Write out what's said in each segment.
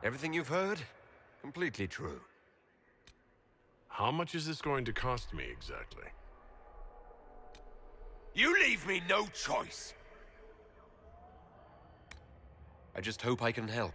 Everything you've heard? Completely true. How much is this going to cost me exactly? You leave me no choice! I just hope I can help.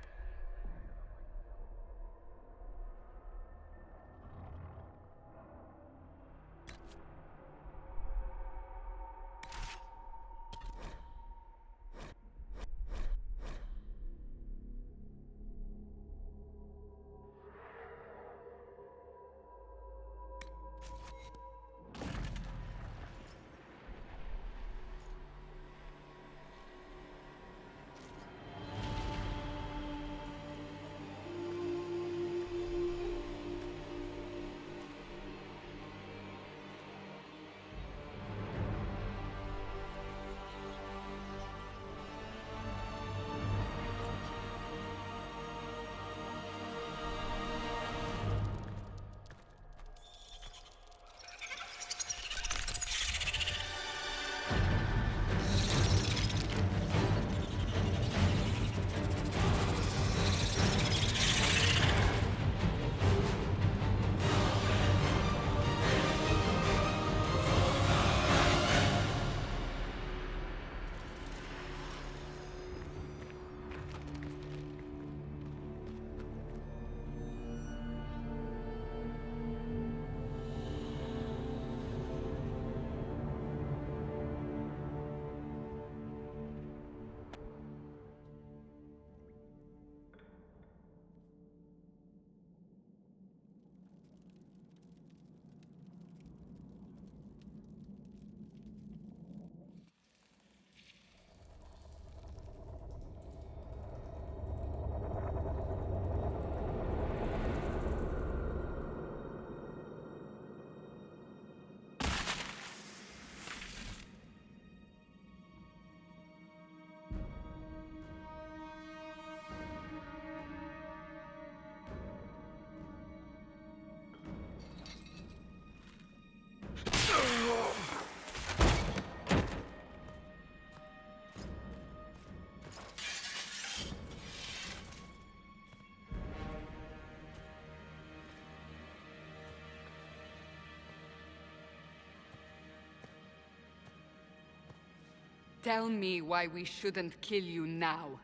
Tell me why we shouldn't kill you now.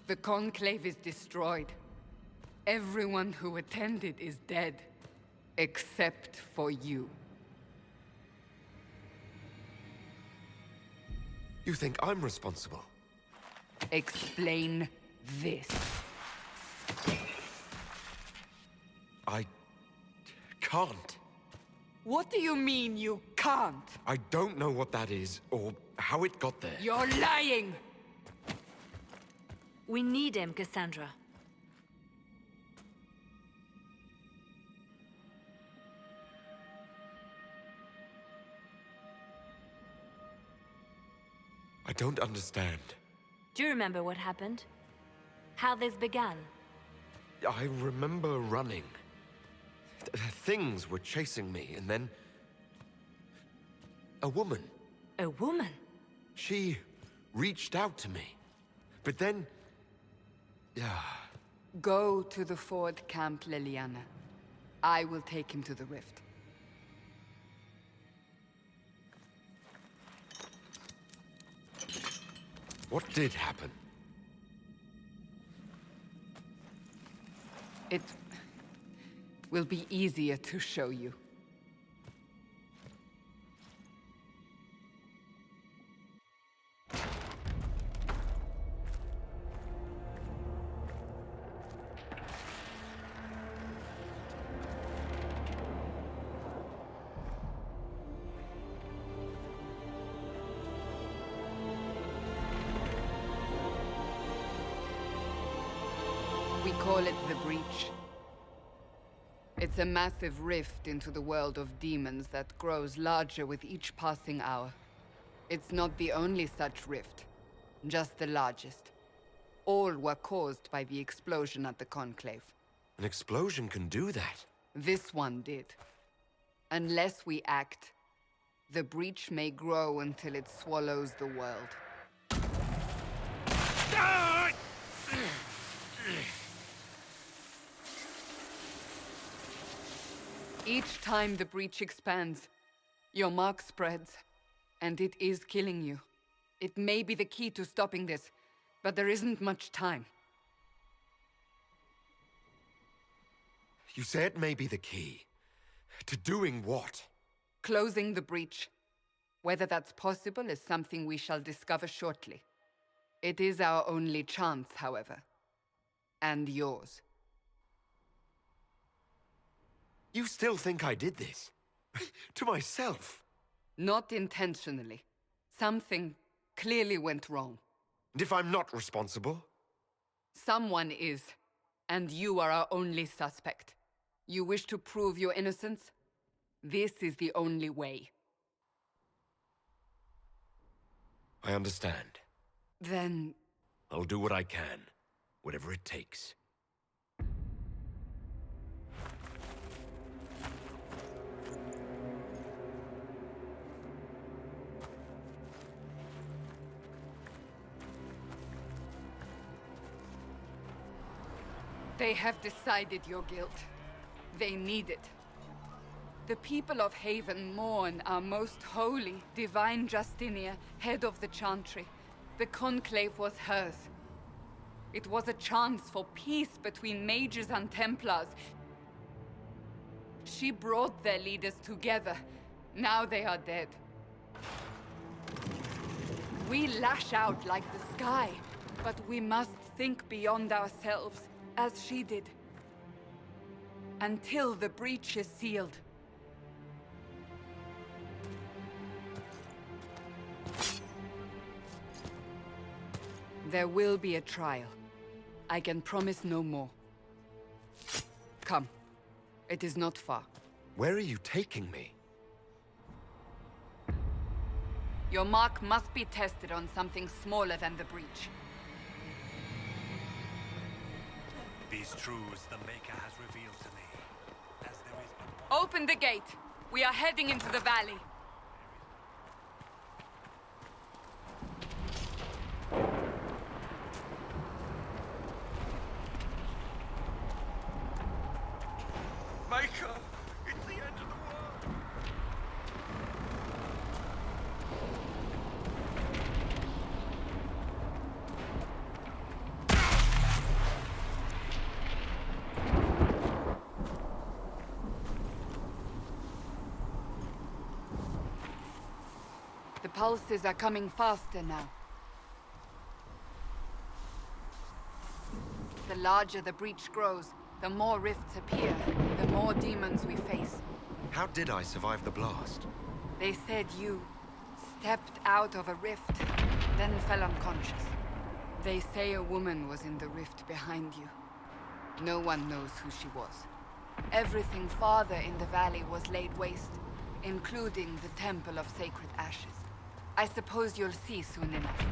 The Conclave is destroyed. Everyone who attended is dead. Except for you. You think I'm responsible? Explain this. I can't. What do you mean you can't? I don't know what that is, or how it got there. You're lying! We need him, Cassandra. I don't understand. Do you remember what happened? How this began? I remember running. Things were chasing me, and then... a woman. A woman? She reached out to me. But then... Go to the Ford Camp, Liliana. I will take him to the rift. What did happen? It will be easier to show you. We call it the Breach. It's a massive rift into the world of demons that grows larger with each passing hour. It's not the only such rift, just the largest. All were caused by the explosion at the Conclave. An explosion can do that? This one did. Unless we act, the Breach may grow until it swallows the world. Each time the breach expands, your mark spreads, and it is killing you. It may be the key to stopping this, but there isn't much time. You say it may be the key. To doing what? Closing the breach. Whether that's possible is something we shall discover shortly. It is our only chance, however. And yours. You still think I did this? To myself? Not intentionally. Something clearly went wrong. And if I'm not responsible? Someone is, and you are our only suspect. You wish to prove your innocence? This is the only way. I understand. Then... I'll do what I can. Whatever it takes. They have decided your guilt. They need it. The people of Haven mourn our most holy, divine Justinia, head of the Chantry. The Conclave was hers. It was a chance for peace between mages and Templars. She brought their leaders together. Now they are dead. We lash out like the sky, but we must think beyond ourselves, as she did. Until the breach is sealed. There will be a trial. I can promise no more. Come. It is not far. Where are you taking me? Your mark must be tested on something smaller than the breach. These truths the Maker has revealed to me. As there is Open the gate. We are heading into the valley. Maker! It's the end of the world! The pulses are coming faster now. The larger the breach grows, the more rifts appear, the more demons we face. How did I survive the blast? They said you stepped out of a rift, then fell unconscious. They say a woman was in the rift behind you. No one knows who she was. Everything farther in the valley was laid waste, including the Temple of Sacred Ashes. I suppose you'll see soon enough.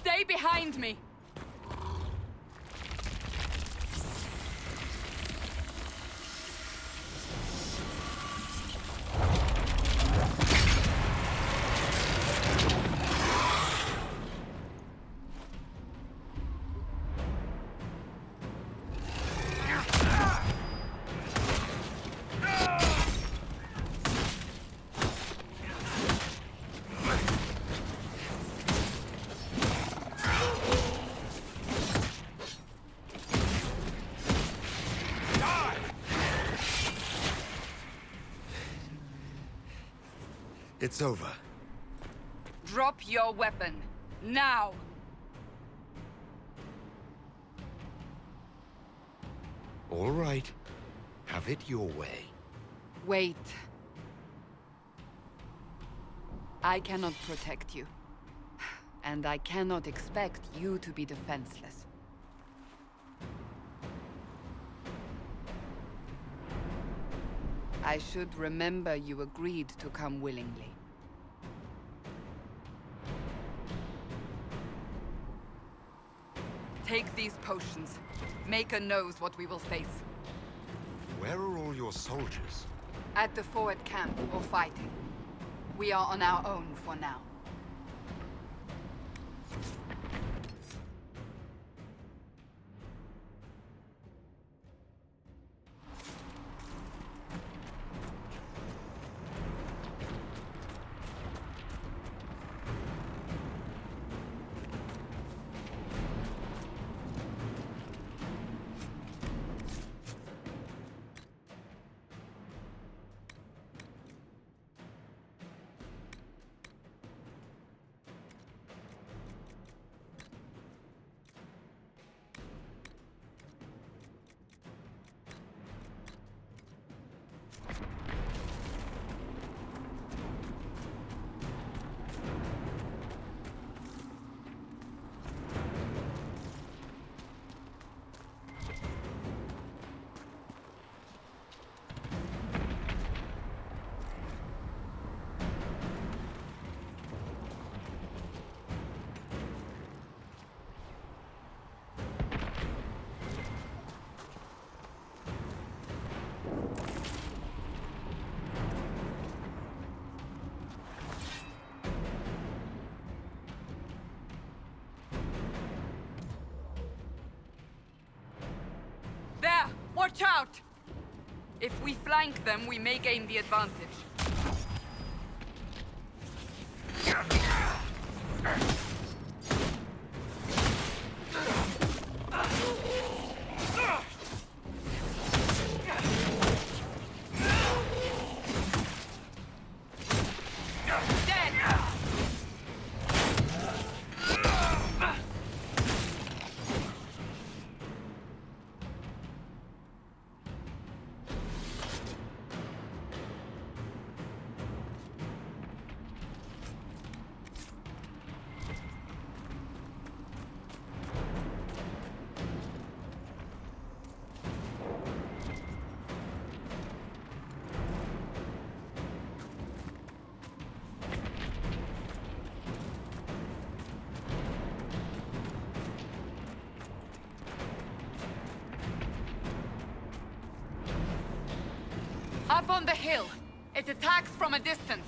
Stay behind me! It's over. Drop your weapon. Now! All right. Have it your way. Wait. I cannot protect you. And I cannot expect you to be defenseless. I should remember you agreed to come willingly. Take these potions. Maker knows what we will face. Where are all your soldiers? At the forward camp or fighting. We are on our own for now. There! Watch out! If we flank them, we may gain the advantage. Up on the hill. It attacks from a distance.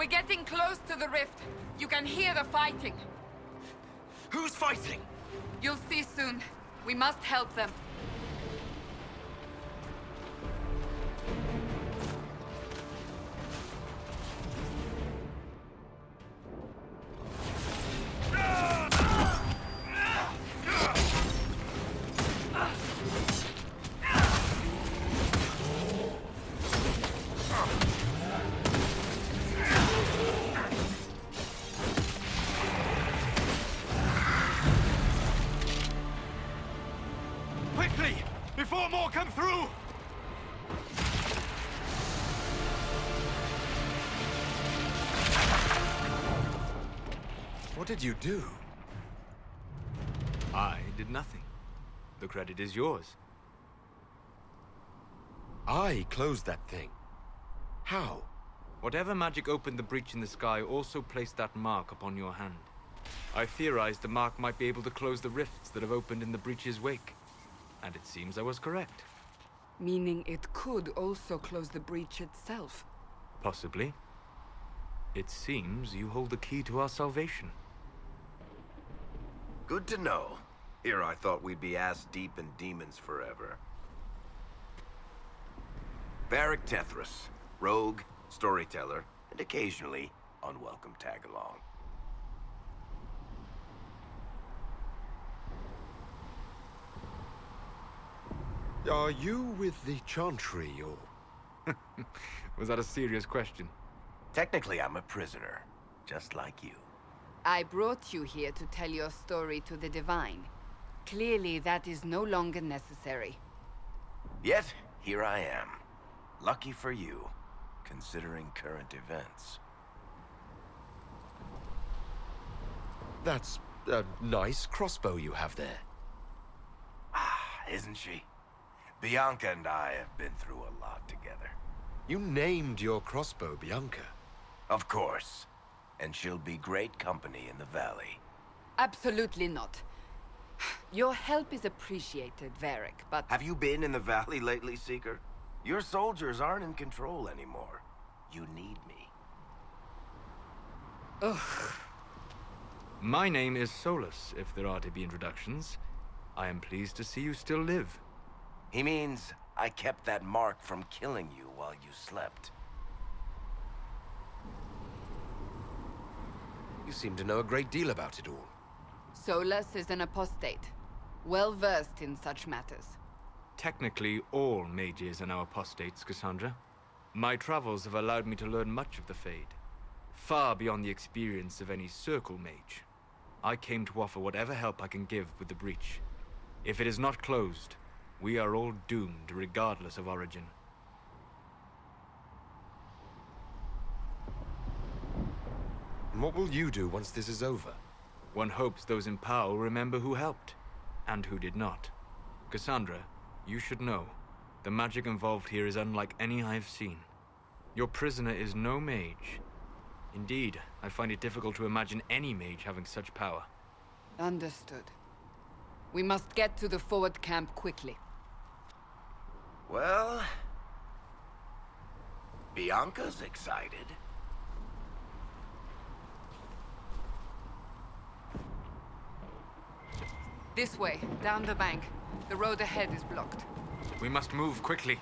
We're getting close to the rift. You can hear the fighting. Who's fighting? You'll see soon. We must help them. Quickly! Before more come through! What did you do? I did nothing. The credit is yours. I closed that thing. How? Whatever magic opened the breach in the sky also placed that mark upon your hand. I theorized the mark might be able to close the rifts that have opened in the breach's wake. And it seems I was correct. Meaning it could also close the breach itself. Possibly. It seems you hold the key to our salvation. Good to know. Here I thought we'd be ass-deep in demons forever. Varric Tethras, rogue, storyteller, and occasionally unwelcome tag-along. Are you with the Chantry, or... Was that a serious question? Technically, I'm a prisoner, just like you. I brought you here to tell your story to the Divine. Clearly, that is no longer necessary. Yet, here I am. Lucky for you, considering current events. That's a nice crossbow you have there. Isn't she? Bianca and I have been through a lot together. You named your crossbow Bianca. Of course. And she'll be great company in the valley. Absolutely not. Your help is appreciated, Varric, but... Have you been in the valley lately, Seeker? Your soldiers aren't in control anymore. You need me. Ugh. My name is Solus, if there are to be introductions. I am pleased to see you still live. He means I kept that mark from killing you while you slept. You seem to know a great deal about it all. Solus is an apostate, well-versed in such matters. Technically, all mages are now apostates, Cassandra. My travels have allowed me to learn much of the Fade, far beyond the experience of any Circle mage. I came to offer whatever help I can give with the breach. If it is not closed, we are all doomed, regardless of origin. And what will you do once this is over? One hopes those in power will remember who helped, and who did not. Cassandra, you should know, the magic involved here is unlike any I've seen. Your prisoner is no mage. Indeed, I find it difficult to imagine any mage having such power. Understood. We must get to the forward camp quickly. Well... Bianca's excited. This way, down the bank. The road ahead is blocked. We must move quickly.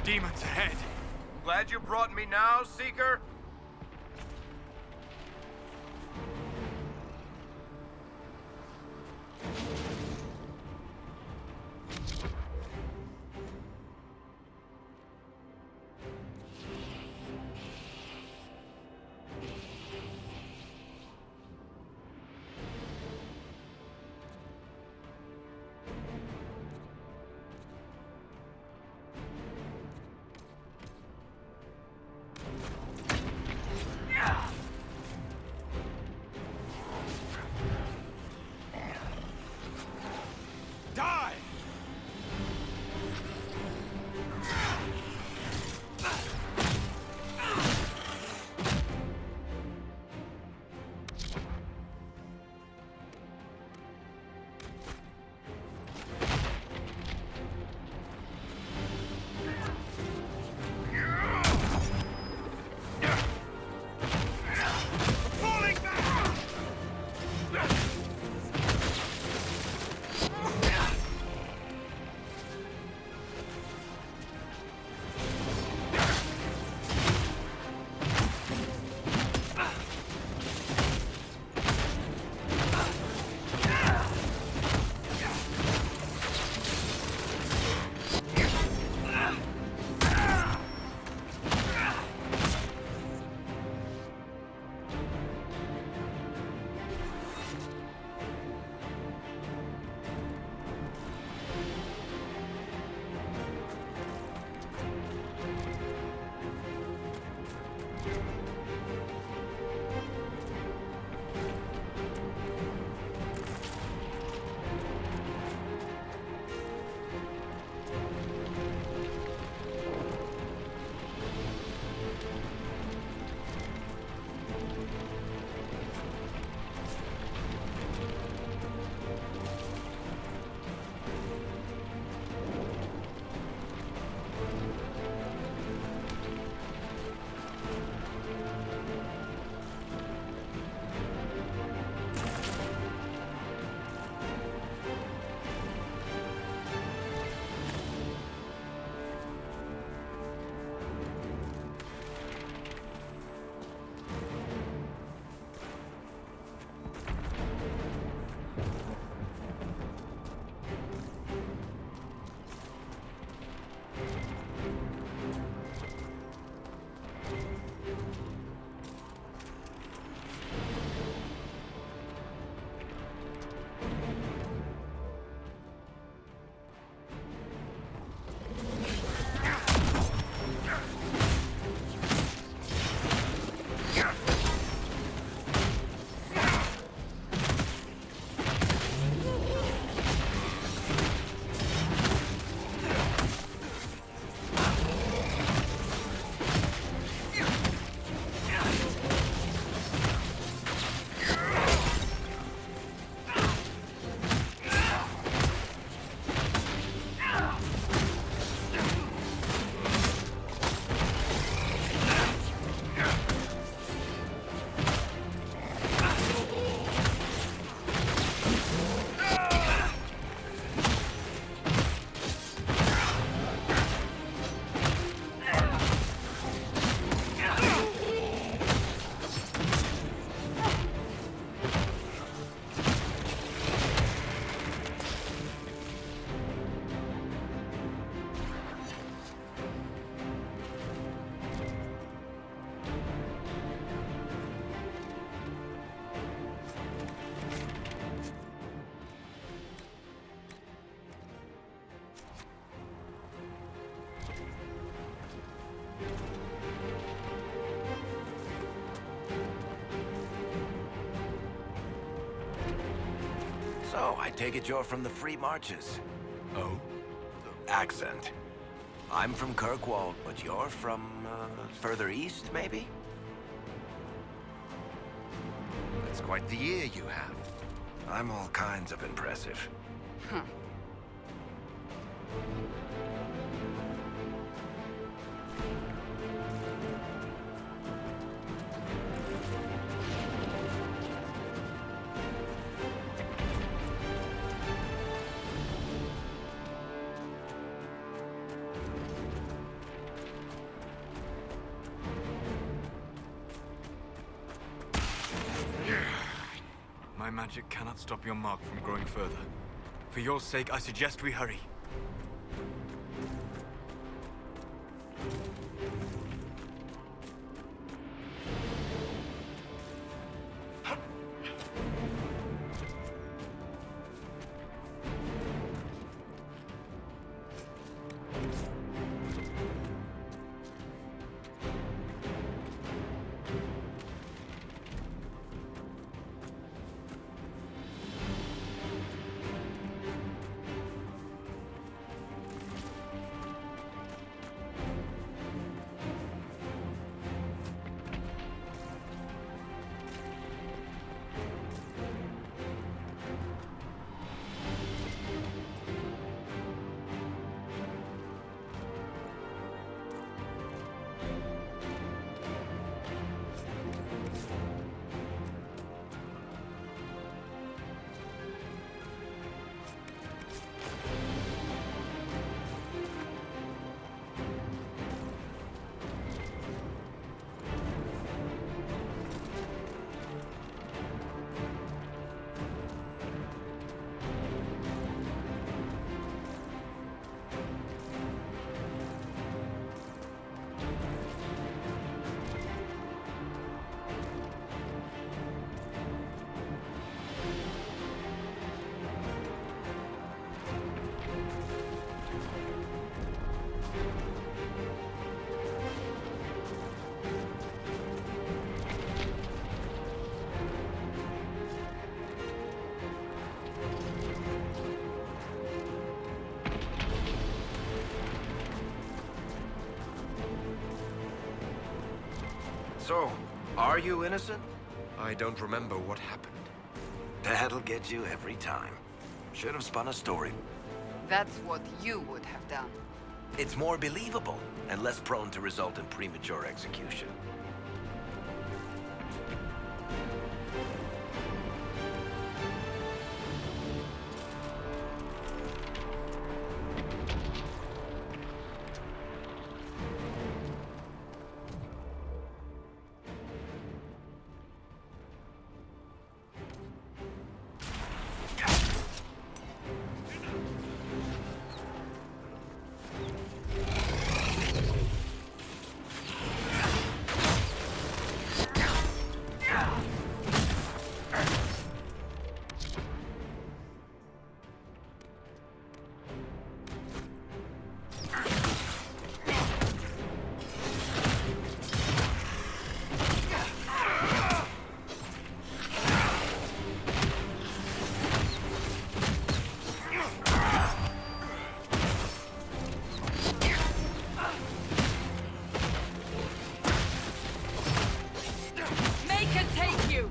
Demons ahead! Glad you brought me now, Seeker? So, I take it you're from the Free Marches. Oh? Accent. I'm from Kirkwall, but you're from, further east, maybe? That's quite the ear you have. I'm all kinds of impressive. Huh. My magic cannot stop your mark from growing further. For your sake, I suggest we hurry. So, are you innocent? I don't remember what happened. That'll get you every time. Should have spun a story. That's what you would have done. It's more believable and less prone to result in premature execution. Make it take you!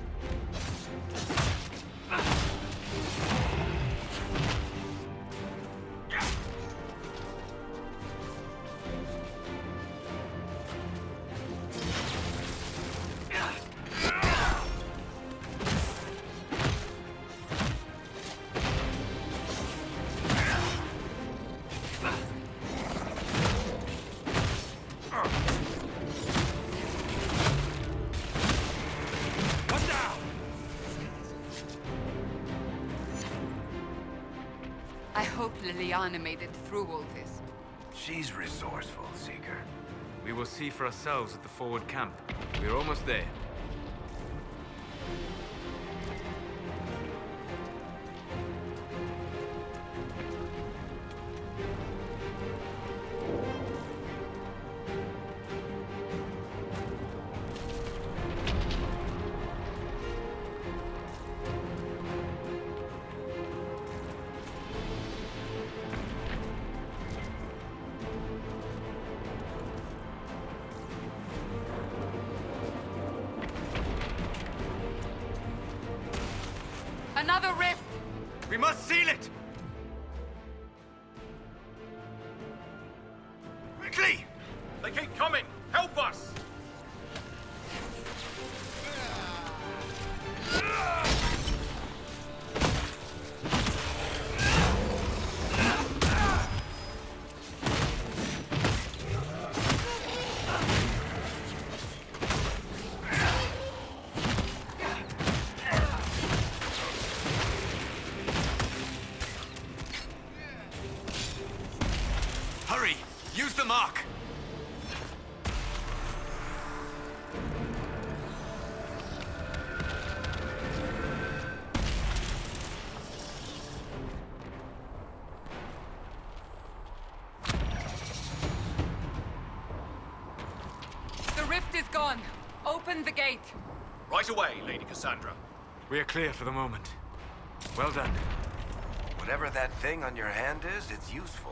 I hope Liliana made it through all this. She's resourceful, Seeker. We will see for ourselves at the forward camp. We're almost there. Another rift! We must seal it! Quickly! They keep coming! Help us! Hurry! Use the mark! The rift is gone. Open the gate. Right away, Lady Cassandra. We are clear for the moment. Well done. Whatever that thing on your hand is, it's useful.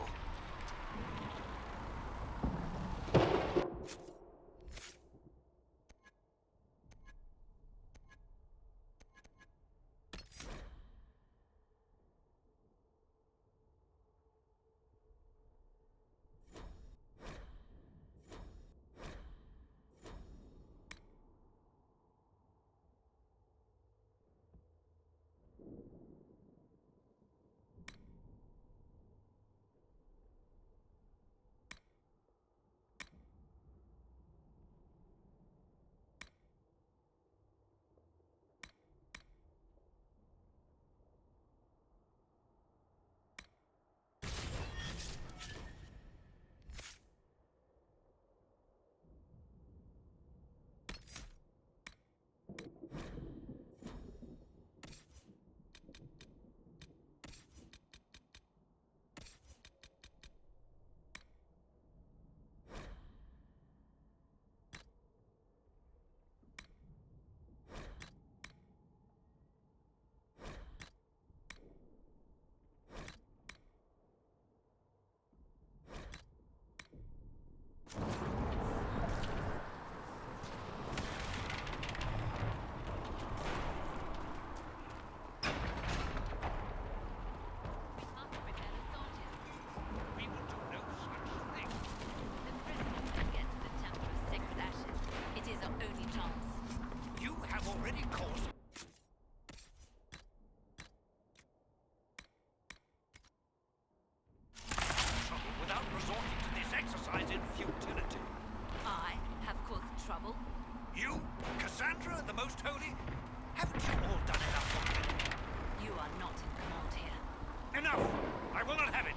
already caused trouble without resorting to this exercise in futility. I have caused trouble. You, Cassandra, the Most Holy? Haven't you all done enough already? You are not in command here. Enough! I will not have it!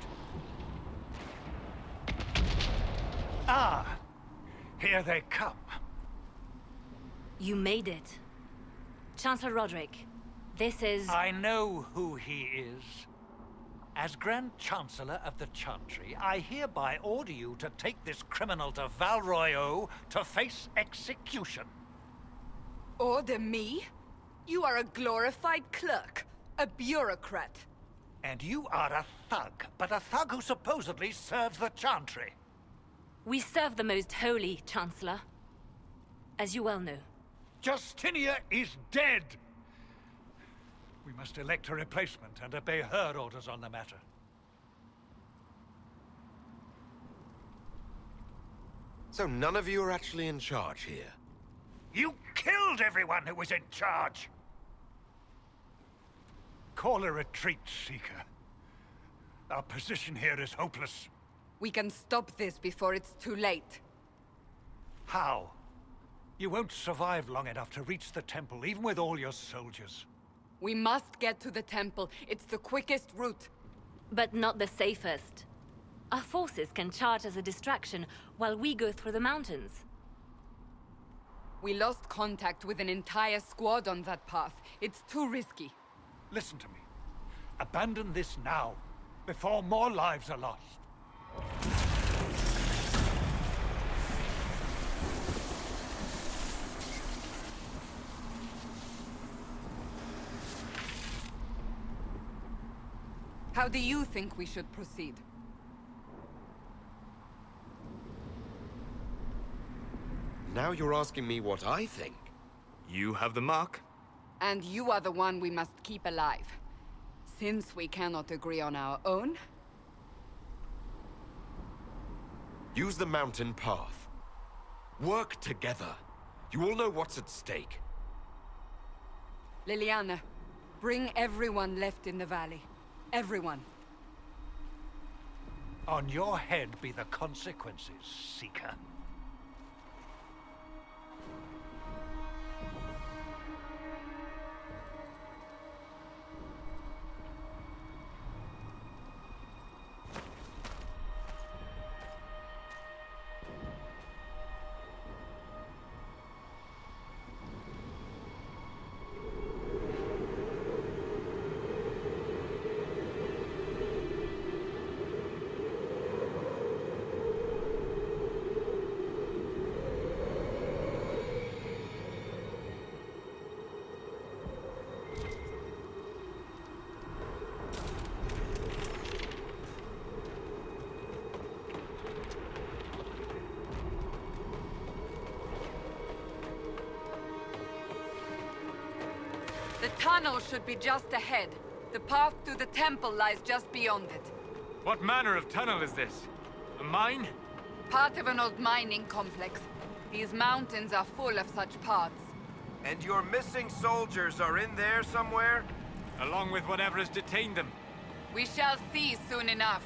Ah! Here they come. You made it. Chancellor Roderick, this is... I know who he is. As Grand Chancellor of the Chantry, I hereby order you to take this criminal to Val Royeaux to face execution. Order me? You are a glorified clerk, a bureaucrat. And you are a thug, but a thug who supposedly serves the Chantry. We serve the Most Holy, Chancellor. As you well know. Justinia is dead! We must elect a replacement and obey her orders on the matter. So none of you are actually in charge here? You killed everyone who was in charge! Call a retreat, Seeker. Our position here is hopeless. We can stop this before it's too late. How? You won't survive long enough to reach the temple, even with all your soldiers. We must get to the temple. It's the quickest route. But not the safest. Our forces can charge as a distraction while we go through the mountains. We lost contact with an entire squad on that path. It's too risky. Listen to me. Abandon this now, before more lives are lost. How do you think we should proceed? Now you're asking me what I think. You have the mark. And you are the one we must keep alive. Since we cannot agree on our own, Use the mountain path. Work together. You all know what's at stake. Liliana, bring everyone left in the valley. Everyone. On your head be the consequences, Seeker. The tunnel should be just ahead. The path to the temple lies just beyond it. What manner of tunnel is this? A mine? Part of an old mining complex. These mountains are full of such paths. And your missing soldiers are in there somewhere? Along with whatever has detained them. We shall see soon enough.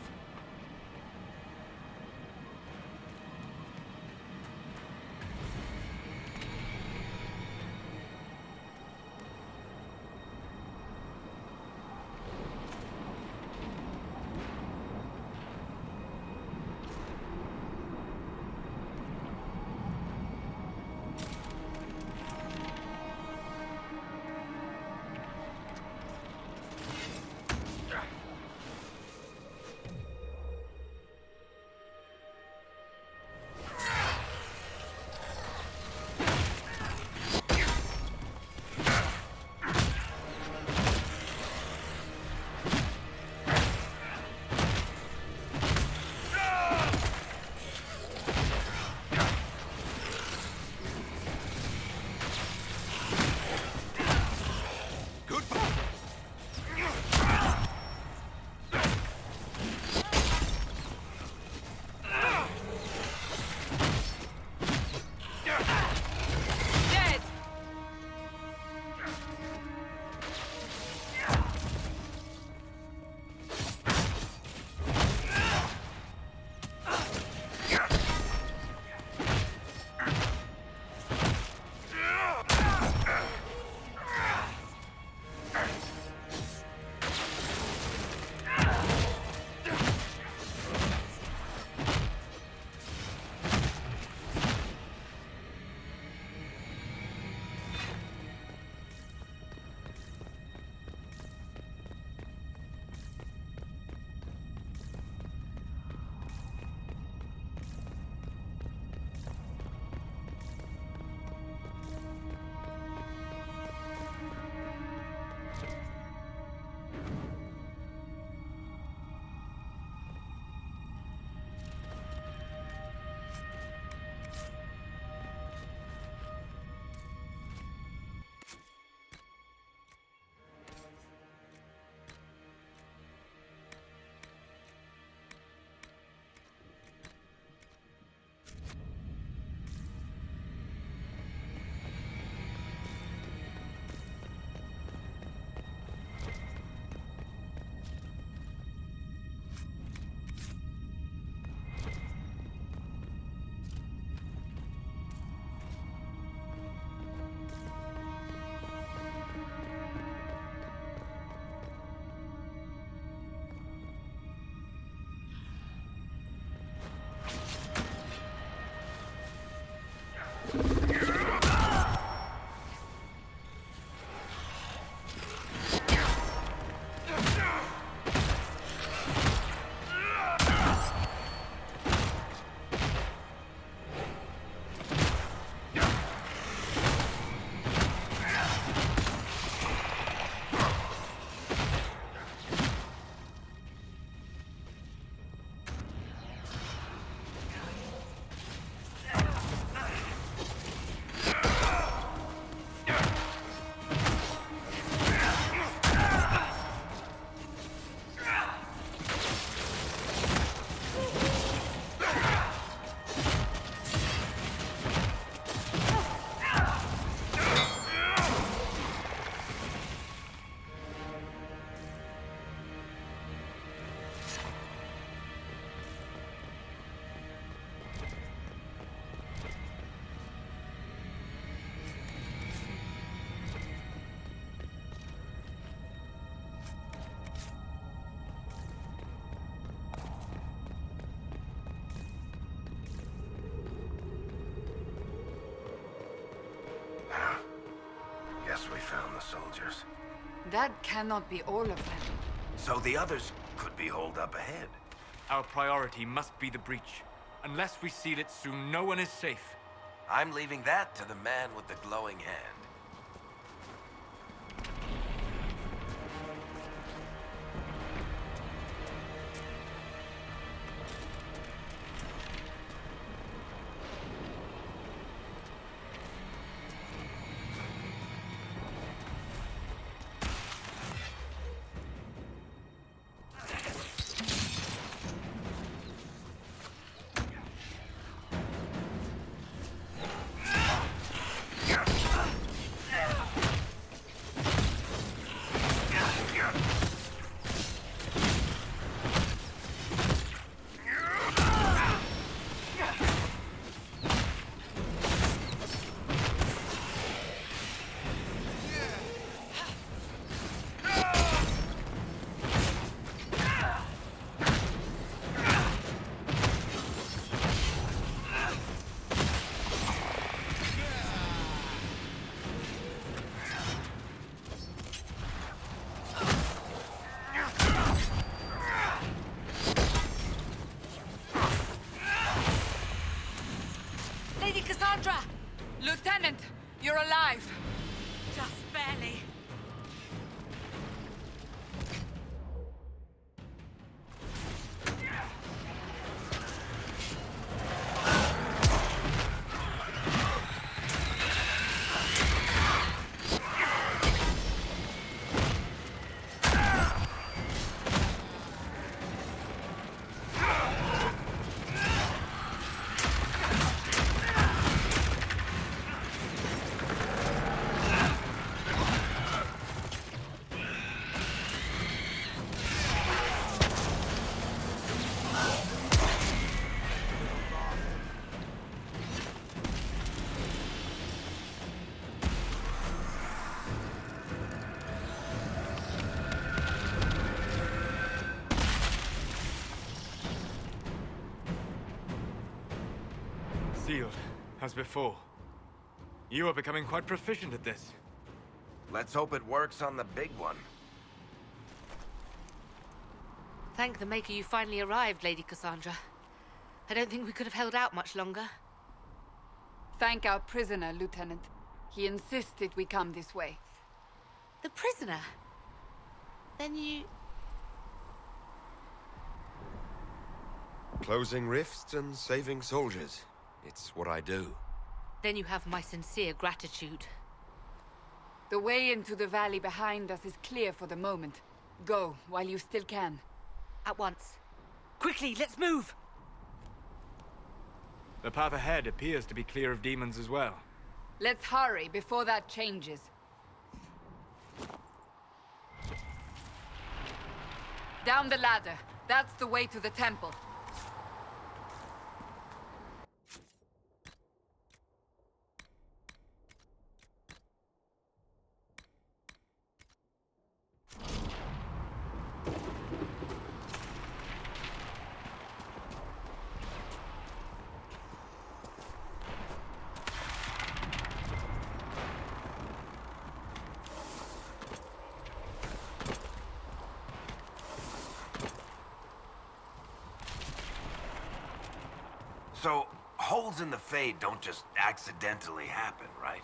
found the soldiers. That cannot be all of them. So the others could be holed up ahead. Our priority must be the breach. Unless we seal it soon, no one is safe. I'm leaving that to the man with the glowing hand. Lady Cassandra! Lieutenant, you're alive! Just barely. Sealed, as before. You are becoming quite proficient at this. Let's hope it works on the big one. Thank the Maker you finally arrived, Lady Cassandra. I don't think we could have held out much longer. Thank our prisoner, Lieutenant. He insisted we come this way. The prisoner? Then you... Closing rifts and saving soldiers. It's what I do. Then you have my sincere gratitude. The way into the valley behind us is clear for the moment. Go, while you still can. At once. Quickly, let's move! The path ahead appears to be clear of demons as well. Let's hurry before that changes. Down the ladder. That's the way to the temple. So, holes in the Fade don't just accidentally happen, right?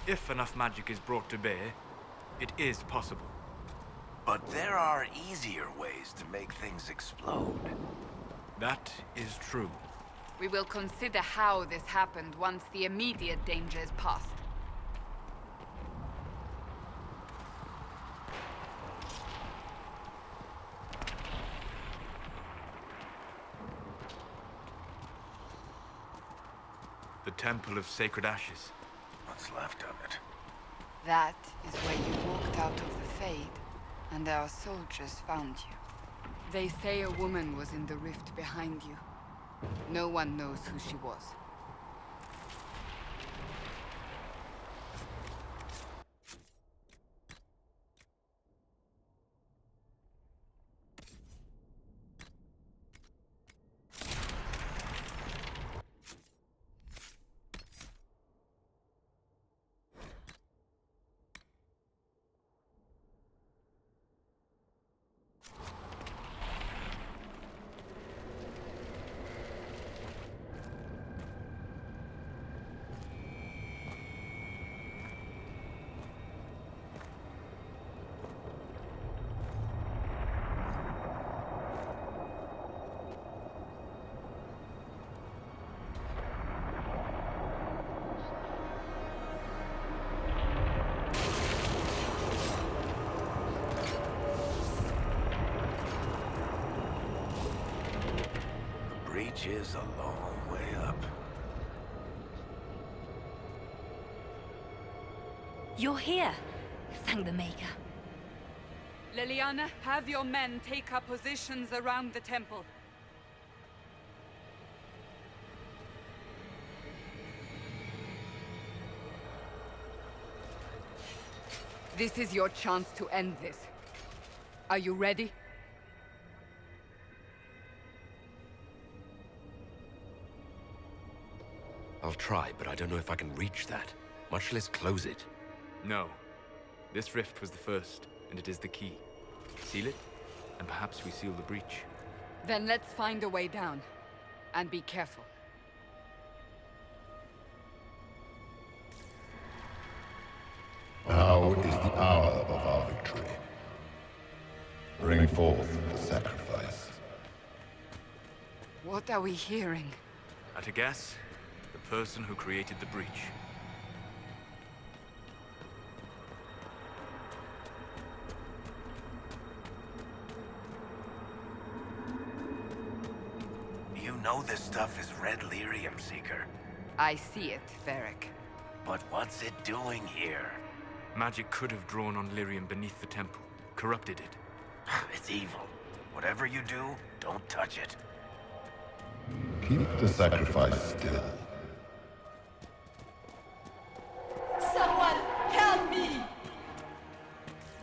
If enough magic is brought to bear, it is possible. But there are easier ways to make things explode. That is true. We will consider how this happened once the immediate danger is past. The Temple of Sacred Ashes. What's left of it? That is where you walked out of the Fade, and our soldiers found you. They say a woman was in the rift behind you. No one knows who she was. is a long way up. You're here. Thank the Maker. Liliana, have your men take up positions around the temple. This is your chance to end this. Are you ready? I'll try, but I don't know if I can reach that, much less close it. No. This rift was the first, and it is the key. Seal it, and perhaps we seal the breach. Then let's find a way down. And be careful. Now is the hour of our victory. Bring forth the sacrifice. What are we hearing? At a guess, the person who created the breach. You know this stuff is red lyrium, Seeker. I see it, Varric. But what's it doing here? Magic could have drawn on lyrium beneath the temple, corrupted it. It's evil. Whatever you do, don't touch it. Keep the sacrifice still. Someone help me!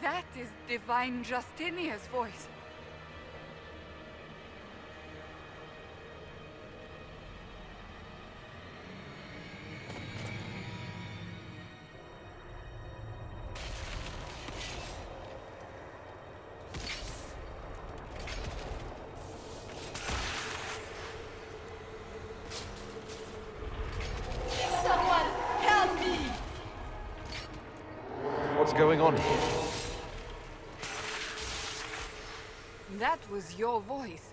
That is Divine Justinia's voice. Someone help me! What's going on here? That was your voice.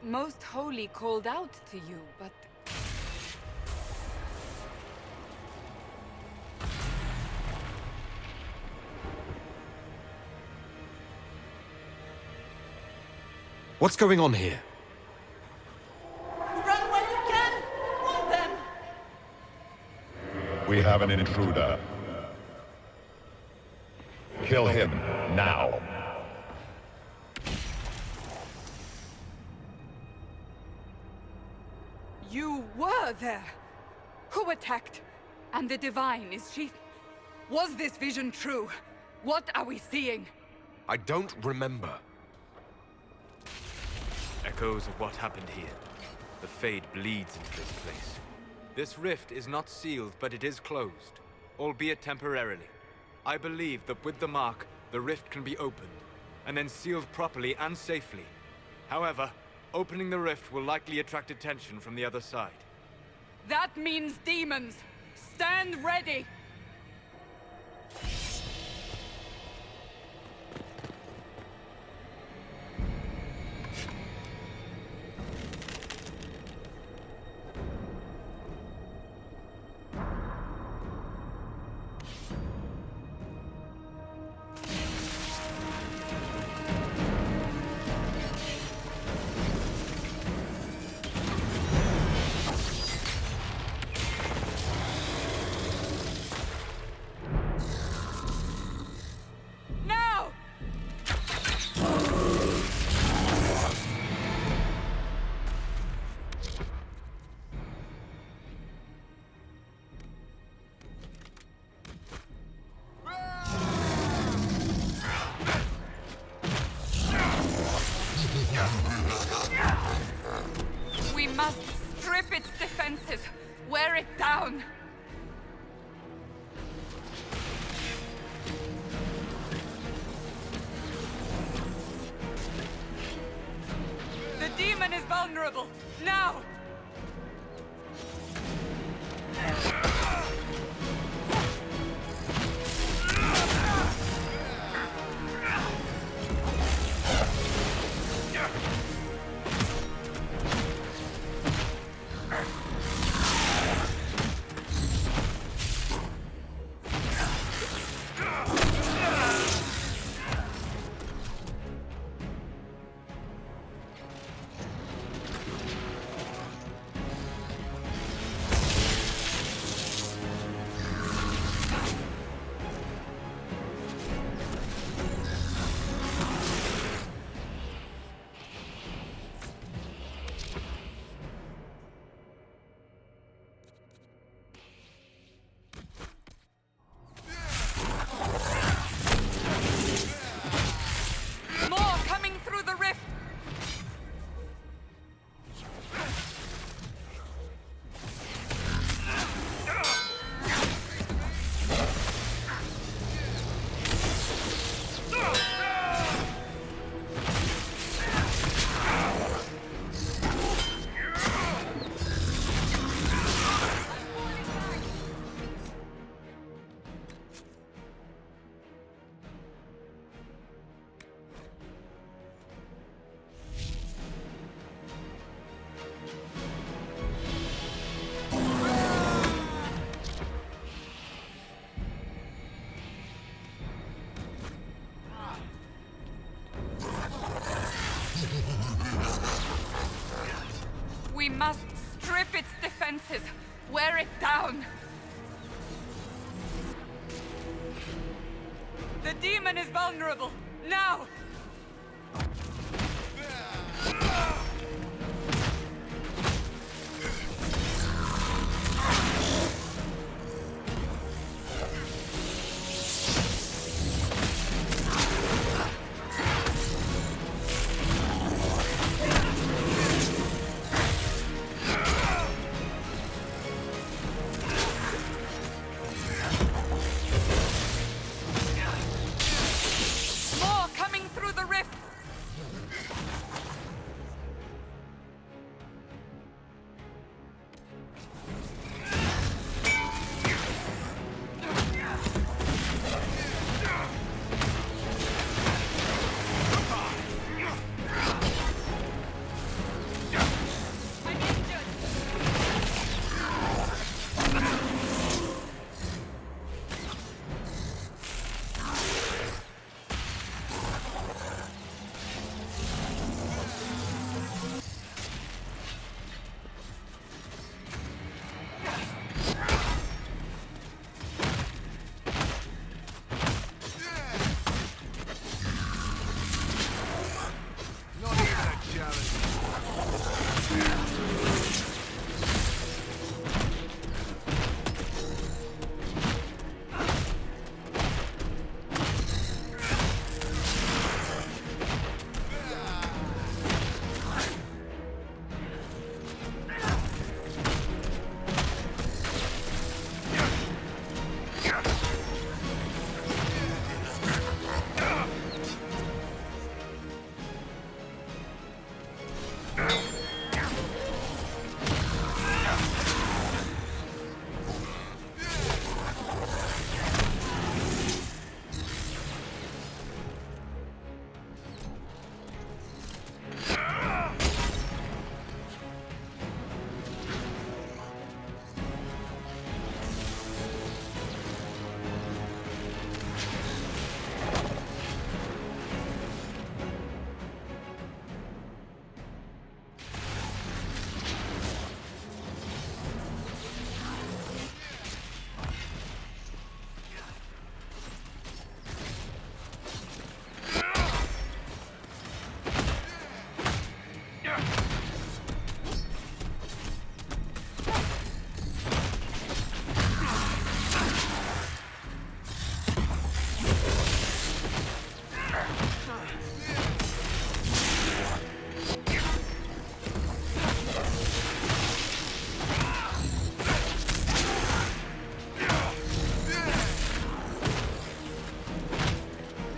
Most Holy called out to you, but... What's going on here? Run while you can! Hold them! We have an intruder. Kill him now. You were there! Who attacked? And the Divine, is she... Was this vision true? What are we seeing? I don't remember. Echoes of what happened here. The Fade bleeds into this place. This rift is not sealed, but it is closed, albeit temporarily. I believe that with the mark, the rift can be opened, and then sealed properly and safely. However, opening the rift will likely attract attention from the other side. That means demons! Stand ready! Now! We must strip its defenses, wear it down. The demon is vulnerable. Now! defenses! Wear it down! The demon is vulnerable! Now! More coming through the rift! I'm injured! Not even a challenge.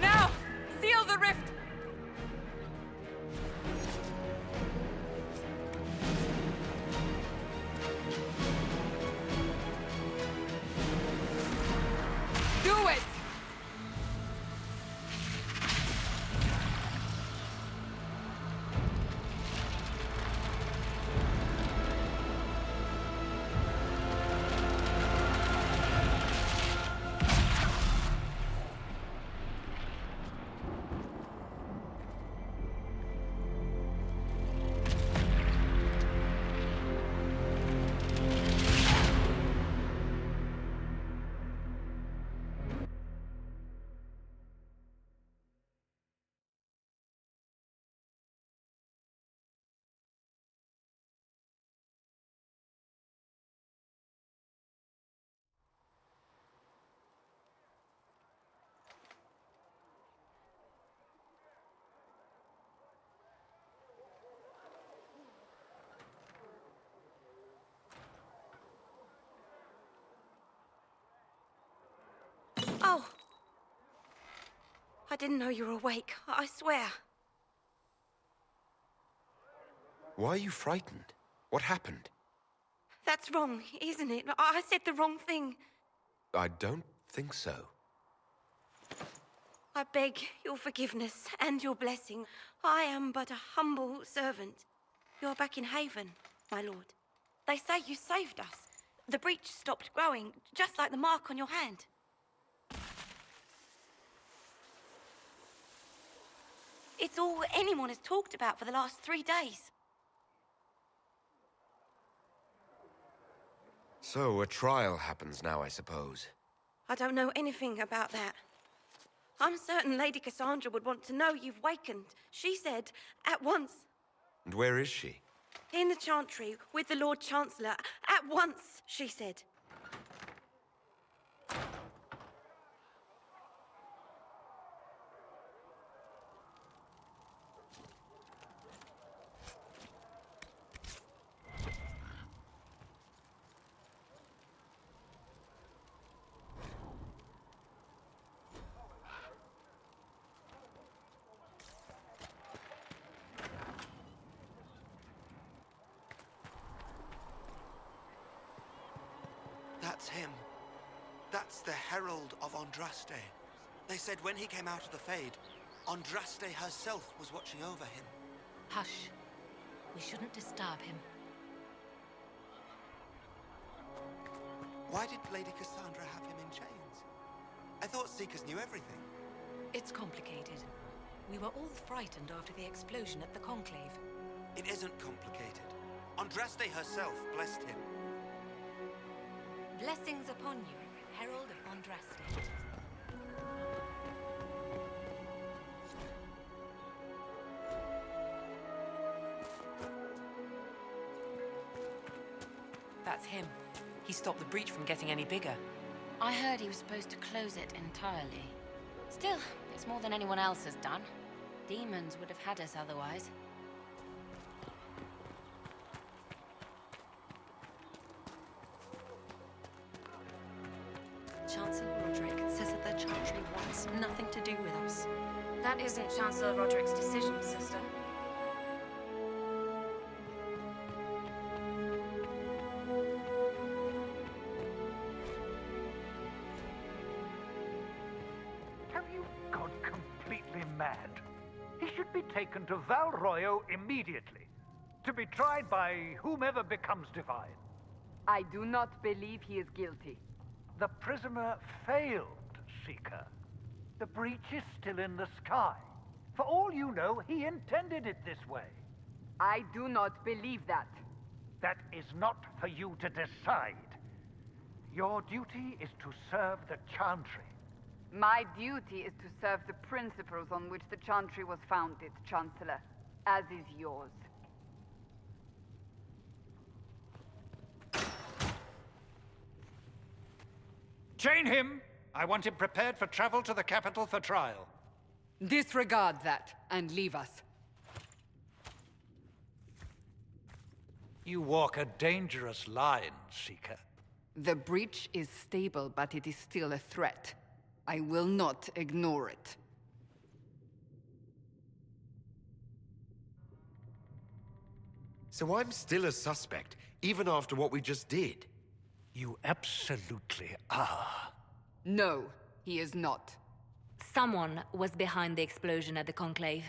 Now! Seal the rift! Do it! Oh! I didn't know you were awake, I swear. Why are you frightened? What happened? That's wrong, isn't it? I said the wrong thing. I don't think so. I beg your forgiveness and your blessing. I am but a humble servant. You're back in Haven, my lord. They say you saved us. The breach stopped growing, just like the mark on your hand. It's all anyone has talked about for the last 3 days. So, a trial happens now, I suppose. I don't know anything about that. I'm certain Lady Cassandra would want to know you've wakened. She said, at once. And where is she? In the Chantry, with the Lord Chancellor. At once, she said. That's him. That's the Herald of Andraste. They said when he came out of the Fade, Andraste herself was watching over him. Hush. We shouldn't disturb him. Why did Lady Cassandra have him in chains? I thought Seekers knew everything. It's complicated. We were all frightened after the explosion at the Conclave. It isn't complicated. Andraste herself blessed him. Blessings upon you, Herald of Andraste. That's him. He stopped the breach from getting any bigger. I heard he was supposed to close it entirely. Still, it's more than anyone else has done. Demons would have had us otherwise. Chancellor Roderick says that the Chantry wants nothing to do with us. That isn't Chancellor Roderick's decision, sister. Have you gone completely mad? He should be taken to Val Royo immediately, to be tried by whomever becomes divine. I do not believe he is guilty. The prisoner failed, Seeker. The breach is still in the sky. For all you know, he intended it this way. I do not believe that. That is not for you to decide. Your duty is to serve the Chantry. My duty is to serve the principles on which the Chantry was founded, Chancellor, as is yours. Chain him! I want him prepared for travel to the capital for trial. Disregard that, and leave us. You walk a dangerous line, Seeker. The breach is stable, but it is still a threat. I will not ignore it. So I'm still a suspect, even after what we just did? You absolutely are. No, he is not. Someone was behind the explosion at the Conclave.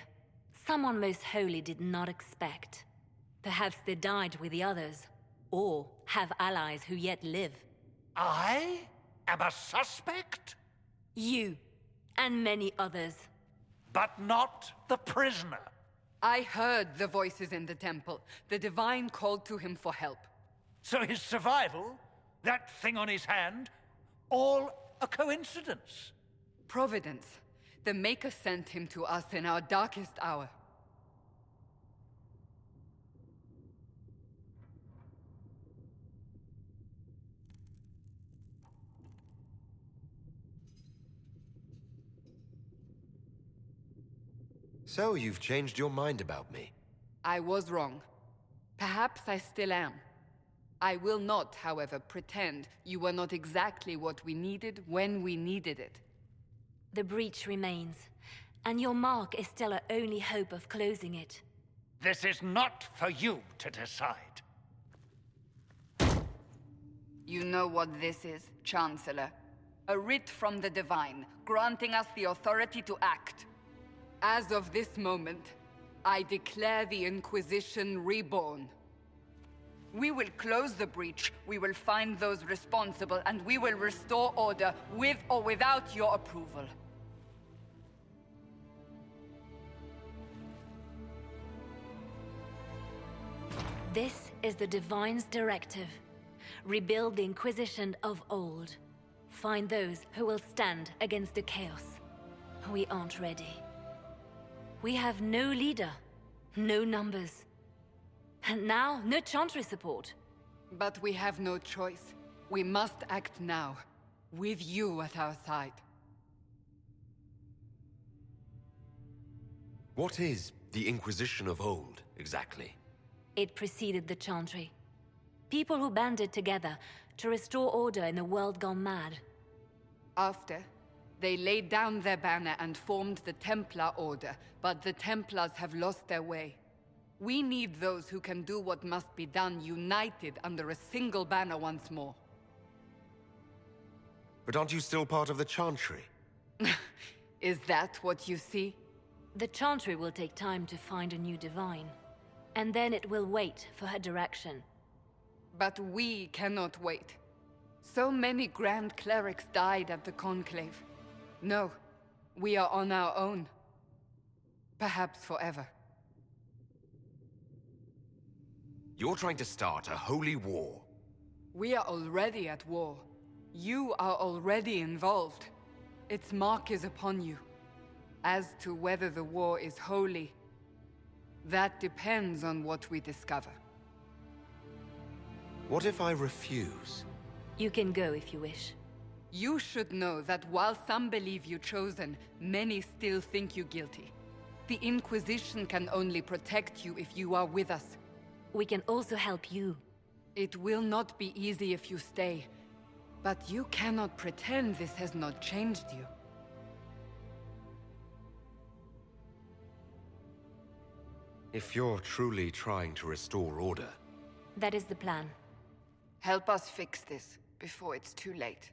Someone most holy did not expect. Perhaps they died with the others, or have allies who yet live. I am a suspect? You, and many others. But not the prisoner. I heard the voices in the temple. The Divine called to him for help. So his survival, that thing on his hand, all a coincidence? Providence. The Maker sent him to us in our darkest hour. So you've changed your mind about me? I was wrong. Perhaps I still am. I will not, however, pretend you were not exactly what we needed when we needed it. The breach remains, and your mark is still our only hope of closing it. This is not for you to decide. You know what this is, Chancellor. A writ from the Divine, granting us the authority to act. As of this moment, I declare the Inquisition reborn. We will close the breach, we will find those responsible, and we will restore order with or without your approval. This is the Divine's directive. Rebuild the Inquisition of old. Find those who will stand against the chaos. We aren't ready. We have no leader, no numbers. And now, no Chantry support. But we have no choice. We must act now, with you at our side. What is the Inquisition of old, exactly? It preceded the Chantry. People who banded together to restore order in a world gone mad. After, they laid down their banner and formed the Templar Order, but the Templars have lost their way. We need those who can do what must be done, united under a single banner once more. But aren't you still part of the Chantry? Is that what you see? The Chantry will take time to find a new divine. And then it will wait for her direction. But we cannot wait. So many Grand Clerics died at the Conclave. No, we are on our own. Perhaps forever. You're trying to start a holy war. We are already at war. You are already involved. Its mark is upon you. As to whether the war is holy, that depends on what we discover. What if I refuse? You can go if you wish. You should know that while some believe you chosen, many still think you guilty. The Inquisition can only protect you if you are with us. We can also help you. It will not be easy if you stay, but you cannot pretend this has not changed you. If you're truly trying to restore order... That is the plan. Help us fix this before it's too late.